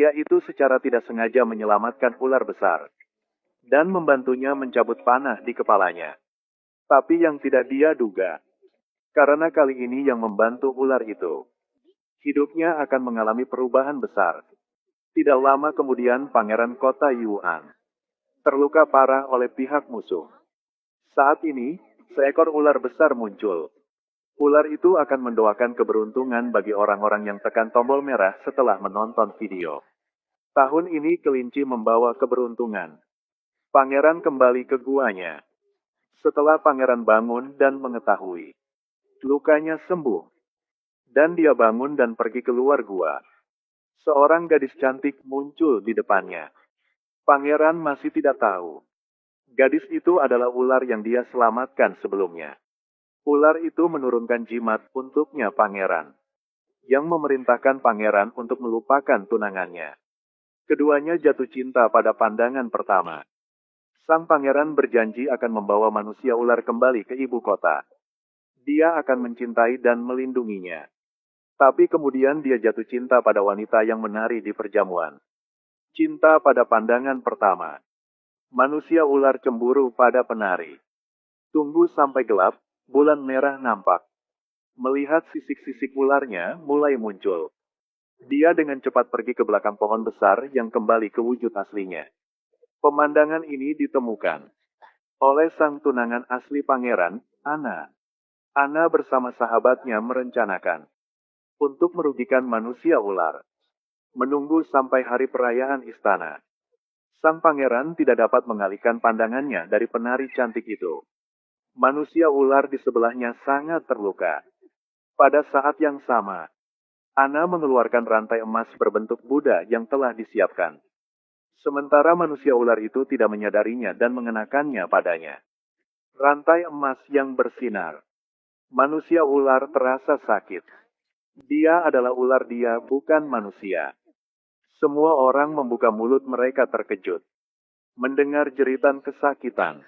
Pria itu secara tidak sengaja menyelamatkan ular besar dan membantunya mencabut panah di kepalanya. Tapi yang tidak dia duga, karena kali ini yang membantu ular itu, hidupnya akan mengalami perubahan besar. Tidak lama kemudian Pangeran Kota Yuan terluka parah oleh pihak musuh. Saat ini, seekor ular besar muncul. Ular itu akan mendoakan keberuntungan bagi orang-orang yang tekan tombol merah setelah menonton video. Tahun ini kelinci membawa keberuntungan. Pangeran kembali ke guanya. Setelah pangeran bangun dan mengetahui, lukanya sembuh. Dan dia bangun dan pergi keluar gua. Seorang gadis cantik muncul di depannya. Pangeran masih tidak tahu. Gadis itu adalah ular yang dia selamatkan sebelumnya. Ular itu menurunkan jimat untuknya pangeran, yang memerintahkan pangeran untuk melupakan tunangannya. Keduanya jatuh cinta pada pandangan pertama. Sang pangeran berjanji akan membawa manusia ular kembali ke ibu kota. Dia akan mencintai dan melindunginya. Tapi kemudian dia jatuh cinta pada wanita yang menari di perjamuan. Cinta pada pandangan pertama. Manusia ular cemburu pada penari. Tunggu sampai gelap, bulan merah nampak. Melihat sisik-sisik ularnya mulai muncul. Dia dengan cepat pergi ke belakang pohon besar yang kembali ke wujud aslinya. Pemandangan ini ditemukan oleh sang tunangan asli pangeran, Anna. Anna bersama sahabatnya merencanakan untuk merugikan manusia ular. Menunggu sampai hari perayaan istana. Sang pangeran tidak dapat mengalihkan pandangannya dari penari cantik itu. Manusia ular di sebelahnya sangat terluka. Pada saat yang sama, Anna mengeluarkan rantai emas berbentuk Buddha yang telah disiapkan. Sementara manusia ular itu tidak menyadarinya dan mengenakannya padanya. Rantai emas yang bersinar. Manusia ular terasa sakit. Dia adalah ular, dia bukan manusia. Semua orang membuka mulut mereka terkejut. Mendengar jeritan kesakitan.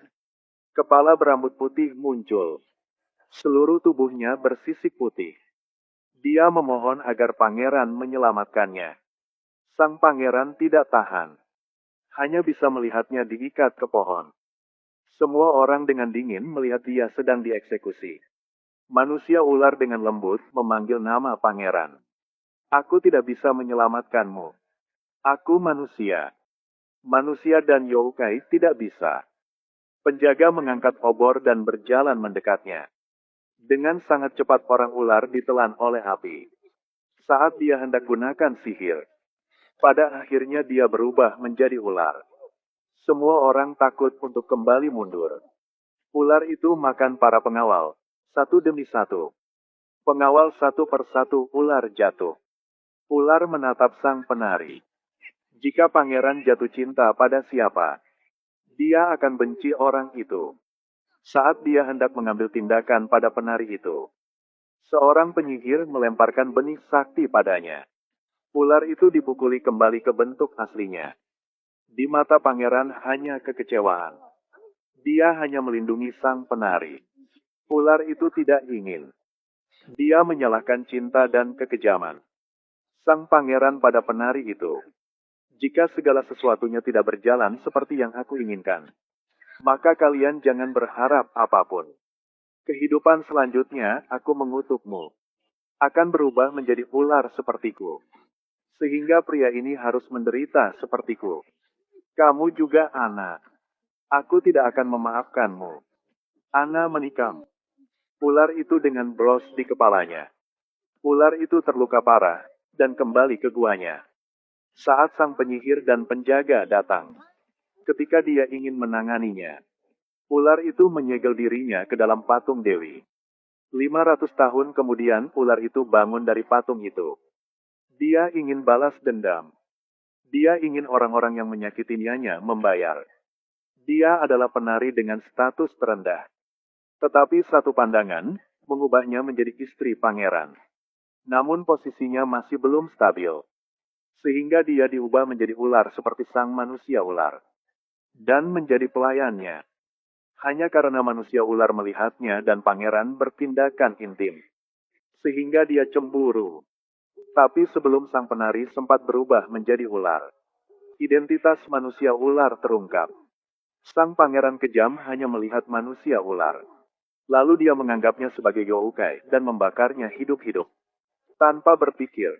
Kepala berambut putih muncul. Seluruh tubuhnya bersisik putih. Dia memohon agar pangeran menyelamatkannya. Sang pangeran tidak tahan. Hanya bisa melihatnya diikat ke pohon. Semua orang dengan dingin melihat dia sedang dieksekusi. Manusia ular dengan lembut memanggil nama pangeran. Aku tidak bisa menyelamatkanmu. Aku manusia. Manusia dan yokai tidak bisa. Penjaga mengangkat obor dan berjalan mendekatnya. Dengan sangat cepat orang ular ditelan oleh api. Saat dia hendak gunakan sihir, pada akhirnya dia berubah menjadi ular. Semua orang takut untuk kembali mundur. Ular itu makan para pengawal, satu demi satu. Pengawal satu persatu ular jatuh. Ular menatap sang penari. Jika pangeran jatuh cinta pada siapa, dia akan benci orang itu. Saat dia hendak mengambil tindakan pada penari itu, seorang penyihir melemparkan benih sakti padanya. Ular itu dipukuli kembali ke bentuk aslinya. Di mata pangeran hanya kekecewaan. Dia hanya melindungi sang penari. Ular itu tidak ingin. Dia menyalahkan cinta dan kekejaman sang pangeran pada penari itu. Jika segala sesuatunya tidak berjalan seperti yang aku inginkan, maka kalian jangan berharap apapun. Kehidupan selanjutnya aku mengutukmu. Akan berubah menjadi ular sepertiku. Sehingga pria ini harus menderita sepertiku. Kamu juga, Anna. Aku tidak akan memaafkanmu. Anna menikam. Ular itu dengan bros di kepalanya. Ular itu terluka parah dan kembali ke guanya. Saat sang penyihir dan penjaga datang, ketika dia ingin menanganinya, ular itu menyegel dirinya ke dalam patung Dewi. 500 tahun kemudian ular itu bangun dari patung itu. Dia ingin balas dendam. Dia ingin orang-orang yang menyakitinya membayar. Dia adalah penari dengan status terendah. Tetapi satu pandangan mengubahnya menjadi istri pangeran. Namun posisinya masih belum stabil. Sehingga dia diubah menjadi ular seperti sang manusia ular. Dan menjadi pelayannya. Hanya karena manusia ular melihatnya dan pangeran bertindakan intim. Sehingga dia cemburu. Tapi sebelum sang penari sempat berubah menjadi ular, identitas manusia ular terungkap. Sang pangeran kejam hanya melihat manusia ular. Lalu dia menganggapnya sebagai yokai dan membakarnya hidup-hidup. Tanpa berpikir,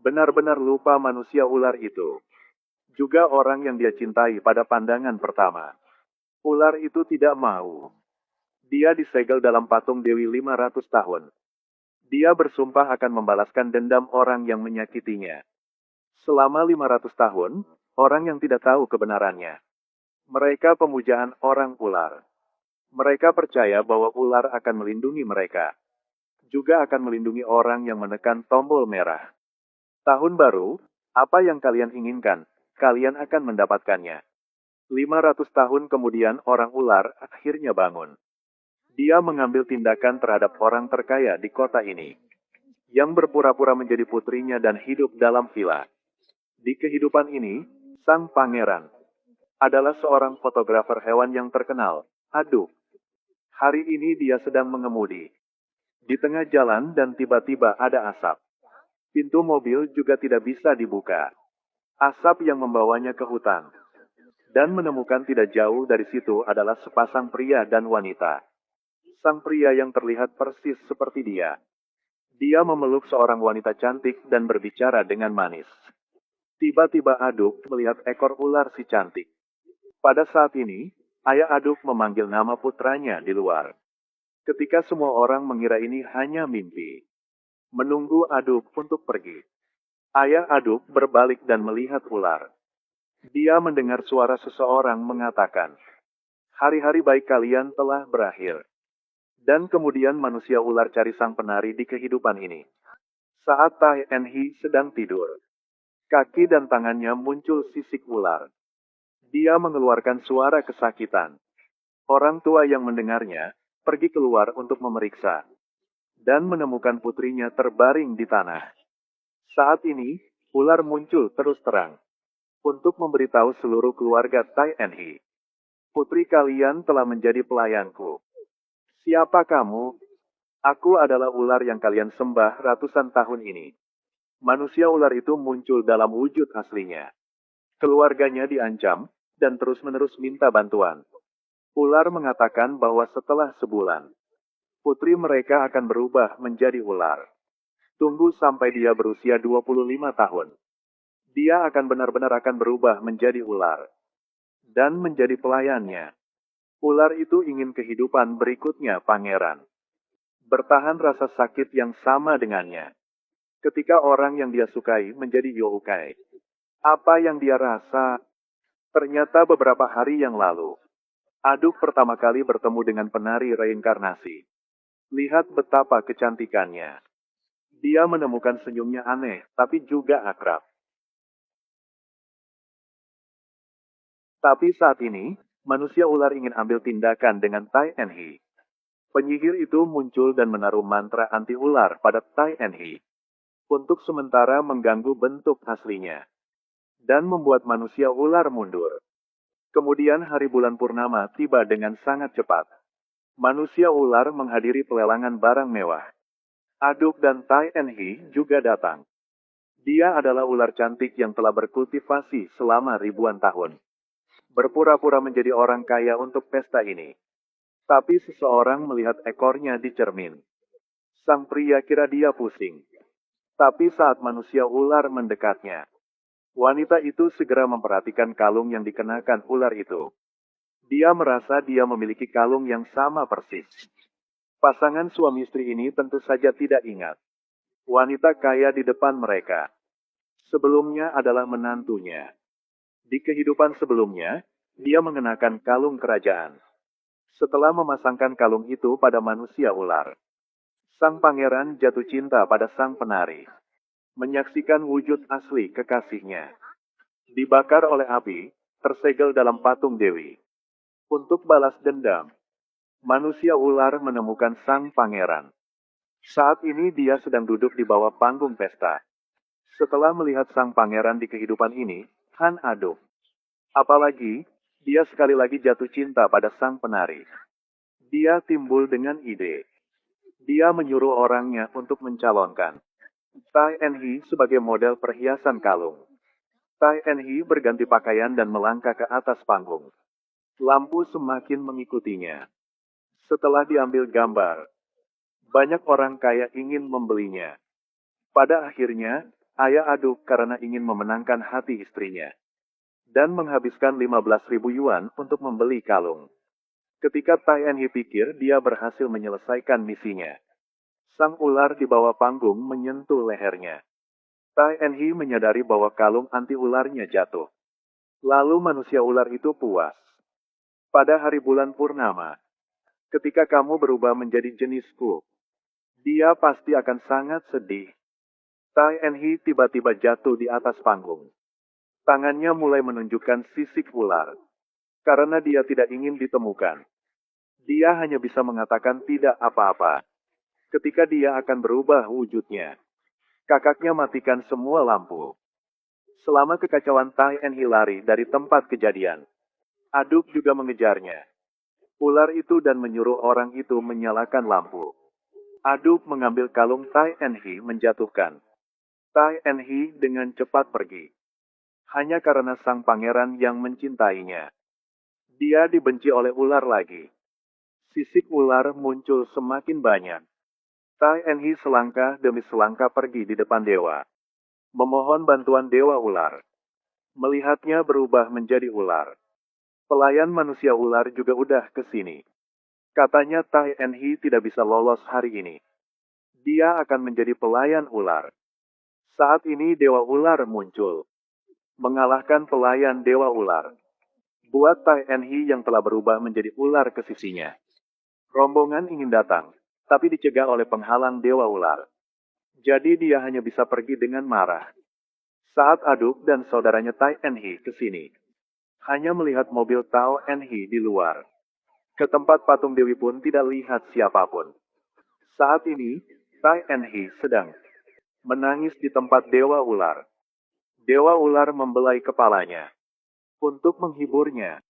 benar-benar lupa manusia ular itu. Juga orang yang dia cintai pada pandangan pertama. Ular itu tidak mau. Dia disegel dalam patung Dewi 500 tahun. Dia bersumpah akan membalaskan dendam orang yang menyakitinya. Selama 500 tahun, orang yang tidak tahu kebenarannya. Mereka pemujaan orang ular. Mereka percaya bahwa ular akan melindungi mereka. Juga akan melindungi orang yang menekan tombol merah. Tahun baru, apa yang kalian inginkan, kalian akan mendapatkannya. 500 tahun kemudian orang ular akhirnya bangun. Dia mengambil tindakan terhadap orang terkaya di kota ini. Yang berpura-pura menjadi putrinya dan hidup dalam villa. Di kehidupan ini, sang pangeran adalah seorang fotografer hewan yang terkenal. Aduh, hari ini dia sedang mengemudi. Di tengah jalan dan tiba-tiba ada asap. Pintu mobil juga tidak bisa dibuka. Asap yang membawanya ke hutan. Dan menemukan tidak jauh dari situ adalah sepasang pria dan wanita. Sang pria yang terlihat persis seperti dia. Dia memeluk seorang wanita cantik dan berbicara dengan manis. Tiba-tiba Aduk melihat ekor ular si cantik. Pada saat ini, ayah Aduk memanggil nama putranya di luar. Ketika semua orang mengira ini hanya mimpi. Menunggu Aduk untuk pergi. Ayah Aduk berbalik dan melihat ular. Dia mendengar suara seseorang mengatakan, "Hari-hari baik kalian telah berakhir." Dan kemudian manusia ular cari sang penari di kehidupan ini. Saat Tai Enhi sedang tidur, kaki dan tangannya muncul sisik ular. Dia mengeluarkan suara kesakitan. Orang tua yang mendengarnya pergi keluar untuk memeriksa dan menemukan putrinya terbaring di tanah. Saat ini, ular muncul terus terang untuk memberitahu seluruh keluarga Tai Enhi. Putri kalian telah menjadi pelayanku. Siapa kamu? Aku adalah ular yang kalian sembah ratusan tahun ini. Manusia ular itu muncul dalam wujud aslinya. Keluarganya diancam dan terus-menerus minta bantuan. Ular mengatakan bahwa setelah sebulan, putri mereka akan berubah menjadi ular. Tunggu sampai dia berusia 25 tahun. Dia akan benar-benar akan berubah menjadi ular. Dan menjadi pelayannya. Ular itu ingin kehidupan berikutnya pangeran. Bertahan rasa sakit yang sama dengannya. Ketika orang yang dia sukai menjadi yokai. Apa yang dia rasa? Ternyata beberapa hari yang lalu, Aduk pertama kali bertemu dengan penari reinkarnasi. Lihat betapa kecantikannya. Dia menemukan senyumnya aneh, tapi juga akrab. Tapi saat ini, manusia ular ingin ambil tindakan dengan Tai Enhi. Penyihir itu muncul dan menaruh mantra anti ular pada Tai Enhi. Untuk sementara mengganggu bentuk aslinya. Dan membuat manusia ular mundur. Kemudian hari bulan purnama tiba dengan sangat cepat. Manusia ular menghadiri pelelangan barang mewah. Aduk dan Tai Enhi juga datang. Dia adalah ular cantik yang telah berkultivasi selama ribuan tahun. Berpura-pura menjadi orang kaya untuk pesta ini. Tapi seseorang melihat ekornya di cermin. Sang pria kira dia pusing. Tapi saat manusia ular mendekatnya, wanita itu segera memperhatikan kalung yang dikenakan ular itu. Dia merasa dia memiliki kalung yang sama persis. Pasangan suami istri ini tentu saja tidak ingat. Wanita kaya di depan mereka. Sebelumnya adalah menantunya. Di kehidupan sebelumnya, dia mengenakan kalung kerajaan. Setelah memasangkan kalung itu pada manusia ular, sang pangeran jatuh cinta pada sang penari. Menyaksikan wujud asli kekasihnya. Dibakar oleh api, tersegel dalam patung dewi. Untuk balas dendam, manusia ular menemukan sang pangeran. Saat ini dia sedang duduk di bawah panggung pesta. Setelah melihat sang pangeran di kehidupan ini, Han Aduk. Apalagi, dia sekali lagi jatuh cinta pada sang penari. Dia timbul dengan ide. Dia menyuruh orangnya untuk mencalonkan. Tai Enhi sebagai model perhiasan kalung. Tai Enhi berganti pakaian dan melangkah ke atas panggung. Lampu semakin mengikutinya. Setelah diambil gambar, banyak orang kaya ingin membelinya. Pada akhirnya, ayah aduk karena ingin memenangkan hati istrinya. Dan menghabiskan 15.000 yuan untuk membeli kalung. Ketika Tai Enhi pikir dia berhasil menyelesaikan misinya. Sang ular di bawah panggung menyentuh lehernya. Tai Enhi menyadari bahwa kalung anti ularnya jatuh. Lalu manusia ular itu puas. Pada hari bulan purnama, ketika kamu berubah menjadi jenisku, dia pasti akan sangat sedih. Tai Enhi tiba-tiba jatuh di atas panggung. Tangannya mulai menunjukkan sisik ular. Karena dia tidak ingin ditemukan. Dia hanya bisa mengatakan tidak apa-apa. Ketika dia akan berubah wujudnya, kakaknya matikan semua lampu. Selama kekacauan Tai Enhi lari dari tempat kejadian, Aduk juga mengejarnya. Ular itu dan menyuruh orang itu menyalakan lampu. Aduk mengambil kalung Tai Enhi menjatuhkan. Tai Enhi dengan cepat pergi. Hanya karena sang pangeran yang mencintainya. Dia dibenci oleh ular lagi. Sisik ular muncul semakin banyak. Tai Enhi selangkah demi selangkah pergi di depan dewa. Memohon bantuan dewa ular. Melihatnya berubah menjadi ular. Pelayan manusia ular juga udah ke sini. Katanya Tai Enhi tidak bisa lolos hari ini. Dia akan menjadi pelayan ular. Saat ini dewa ular muncul. Mengalahkan pelayan dewa ular. Buat Tai Enhi yang telah berubah menjadi ular ke sisinya. Rombongan ingin datang, tapi dicegah oleh penghalang dewa ular. Jadi dia hanya bisa pergi dengan marah. Saat Aduk dan saudaranya Tai Enhi ke sini, hanya melihat mobil Tai Enhi di luar. Ke tempat patung Dewi pun tidak lihat siapapun. Saat ini, Tai Enhi sedang menangis di tempat Dewa Ular. Dewa Ular membelai kepalanya. Untuk menghiburnya,